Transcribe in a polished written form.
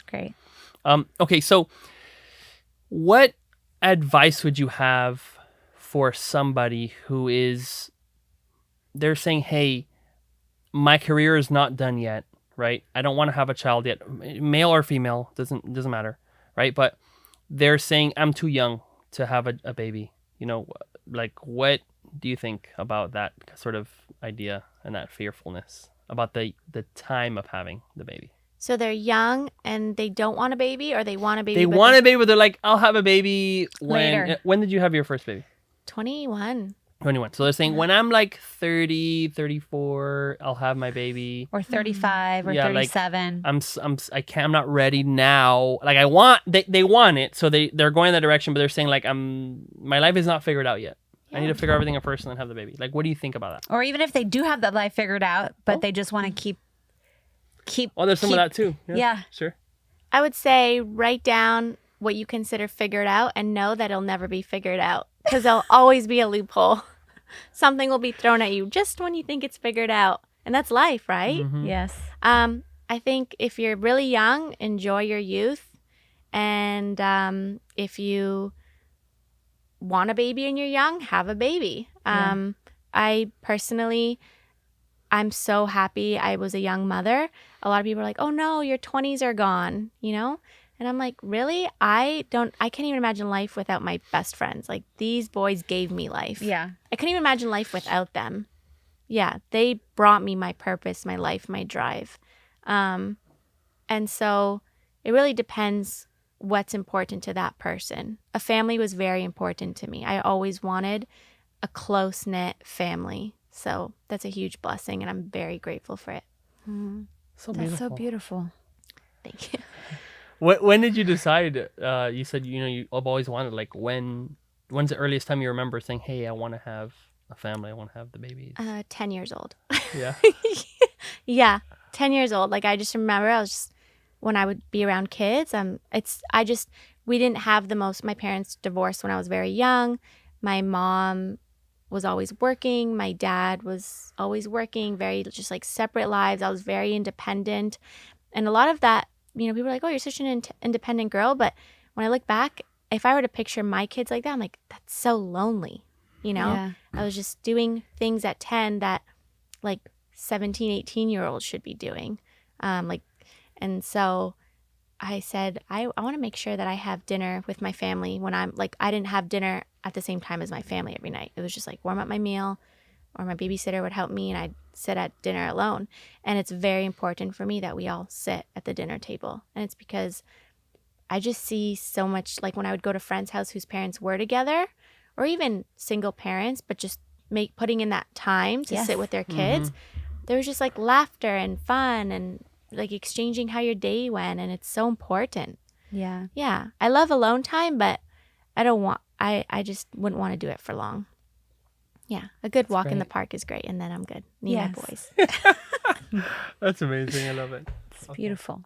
great. Okay, so what advice would you have for somebody who is, they're saying, hey, my career is not done yet, right? I don't want to have a child yet, male or female, doesn't matter, right? But they're saying I'm too young to have a baby. You know, like what do you think about that sort of idea and that fearfulness about the time of having the baby? So they're young and they don't want a baby, or they want a baby? They want a baby, but they're like, I'll have a baby when... Later. When did you have your first baby? 21. 21. So they're saying when I'm like 30, 34, I'll have my baby. Or 35 or 37. I'm not ready now. Like they want it, so they're going in that direction, but they're saying like my life is not figured out yet. Yeah. I need to figure everything out first and then have the baby. Like, what do you think about that? Or even if they do have that life figured out, but they just want to keep. Oh, there's some of that too. Yeah. Sure. I would say write down what you consider figured out and know that it'll never be figured out, because there'll always be a loophole. Something will be thrown at you just when you think it's figured out. And that's life, right? Mm-hmm. Yes. I think if you're really young, enjoy your youth. And if you want a baby and you're young, have a baby. I personally, I'm so happy I was a young mother. A lot of people are like, oh no, your 20s are gone, you know? And I'm like, really? I can't even imagine life without my best friends. Like, these boys gave me life. Yeah. I couldn't even imagine life without them. Yeah, they brought me my purpose, my life, my drive. And so it really depends what's important to that person. A family was very important to me. I always wanted a close-knit family. So that's a huge blessing, and I'm very grateful for it. Mm-hmm. So That's beautiful. so beautiful. Thank you. When did you decide? You said you've always wanted. Like, when's the earliest time you remember saying, "Hey, I want to have a family. I want to have the babies." 10 years old. Yeah. Yeah, 10 years old. Like, I just remember when I would be around kids, we didn't have my parents divorced when I was very young. My mom was always working. My dad was always working, very just like separate lives. I was very independent. And a lot of that, people are like, oh, you're such an independent girl. But when I look back, if I were to picture my kids like that, I'm like, that's so lonely. Yeah. I was just doing things at 10 that like 17, 18-year-olds should be doing. And so I said, I want to make sure that I have dinner with my family when I'm like, I didn't have dinner at the same time as my family every night. It was just like warm up my meal, or my babysitter would help me and I'd sit at dinner alone. And it's very important for me that we all sit at the dinner table. And it's because I just see so much, like when I would go to friends' house whose parents were together, or even single parents, but just putting in that time to sit with their kids. Mm-hmm. There was just like laughter and fun and like exchanging how your day went, and it's so important. Yeah. Yeah. I love alone time, but I just wouldn't want to do it for long. Yeah. A good walk in the park is great, and then I'm good. Me and my boys. That's amazing. I love it. It's beautiful.